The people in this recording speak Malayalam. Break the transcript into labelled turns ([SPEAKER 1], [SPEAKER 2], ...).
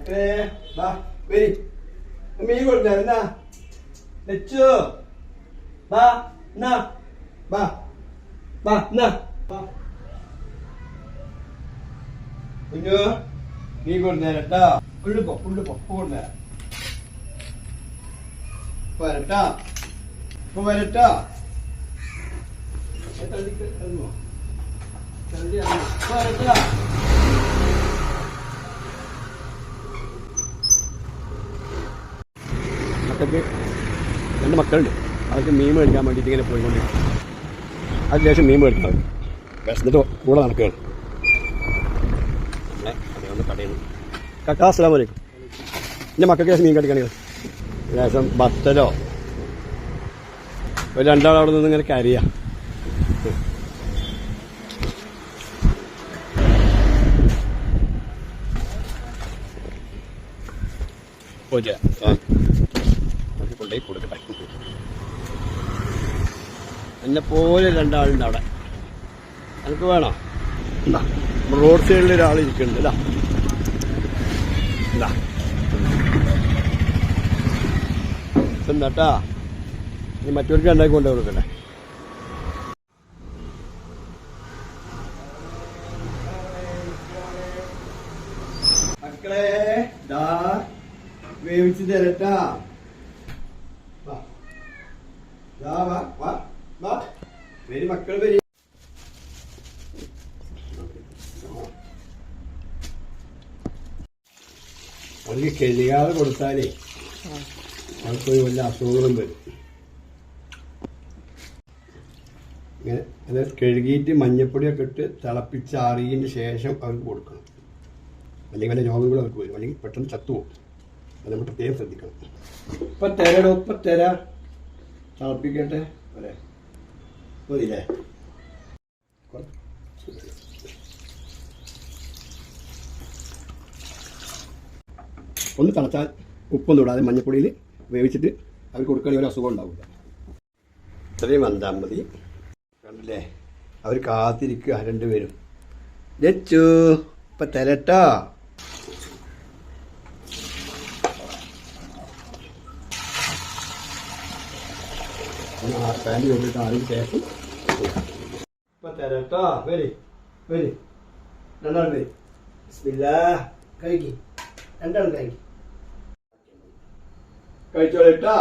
[SPEAKER 1] മക്കളെ വാ വരി മീൻ കൊടുത്താ വെച്ചു വാ എന്നാ വാ വാ എന്നാ കുഞ്ഞു മീൻ കൊടുത്തേരട്ടാ പുള്ളിപ്പോ കൊടുത്തേരാ വരട്ടാ ഇപ്പൊ വരട്ടാ വരട്ടാ മക്കൾക്ക് 2 മക്കളുണ്ട്. അവർക്ക് മീൻ മേടിക്കാൻ വേണ്ടിയിട്ട് ഇങ്ങനെ പോയിക്കൊണ്ടിരിക്കും. അതിനുശേഷം മീൻ മേടിക്കണം. വിശന്നിട്ട് കൂടെ നടക്കുകയാണ്. അങ്ങനെ അതേപോലെ കടയിൽ നിന്ന് കക്കാ അസ്സലാമു അലൈക്കും. എൻ്റെ മക്കൾക്ക് ശേഷം മീൻ കടിക്കണമെങ്കിൽ ശേഷം ബത്തലോ ഒരു 2 ആൾ അവിടെ നിന്ന് ഇങ്ങനെ കരയാ. കൊണ്ടുപോയി കൊടുക്കട്ടെ. എന്നെ പോലെ 2 ആളുണ്ട് അവിടെ. എനിക്ക് വേണോ? എന്താ റോഡ് സൈഡിൽ ഒരാൾ ഇരിക്കുന്നുണ്ട്. എന്താ എന്താട്ടാ ഇനി മറ്റവർക്ക് 2 കൊണ്ടു കൊടുക്കട്ടെ. മക്കളെ ദാ വേവിച്ച് തരട്ടാ. വരി മക്കൾ വരി. അവർക്ക് കെളികാതെ കൊടുത്താലേ അവർക്കൊരു വല്ല അസുഖങ്ങളും വരും. ഇങ്ങനെ അത് കഴുകിയിട്ട് മഞ്ഞപ്പൊടിയൊക്കെ ഇട്ട് തിളപ്പിച്ചാറിയതിന് ശേഷം അവർക്ക് കൊടുക്കണം. അല്ലെങ്കിൽ വല്ല രോഗങ്ങളും അവർക്ക് വരും. അല്ലെങ്കിൽ പെട്ടെന്ന് ചത്തുപോകും. അത് നമ്മൾ പ്രത്യേകം ശ്രദ്ധിക്കണം. ഇപ്പം തരടോ ഇപ്പം തരാ തിളപ്പിക്കട്ടെ. അല്ലേ മതിയില്ലേ? ഒന്ന് തിളച്ചാൽ ഉപ്പൊന്നും ഇടാതെ മഞ്ഞപ്പൊടിയിൽ വേവിച്ചിട്ട് അവർ കൊടുക്കുകയാണെങ്കിൽ ഒരു അസുഖം ഉണ്ടാവില്ല. ഇത്രയും വന്നാൽ മതി. കണ്ടില്ലേ അവർ കാത്തിരിക്കുക 2 പേരും. ലച്ചു ഇപ്പം തരട്ടാ. പാൻറ് കൊണ്ടിട്ട് അതിന് ശേഷം ഇപ്പം തരട്ടോ. വരി വരി 2 ആൾ വരി. ബിസ്മില്ലാ കഴിക്കി 2 ആൾ കഴിച്ചോളിട്ടാ.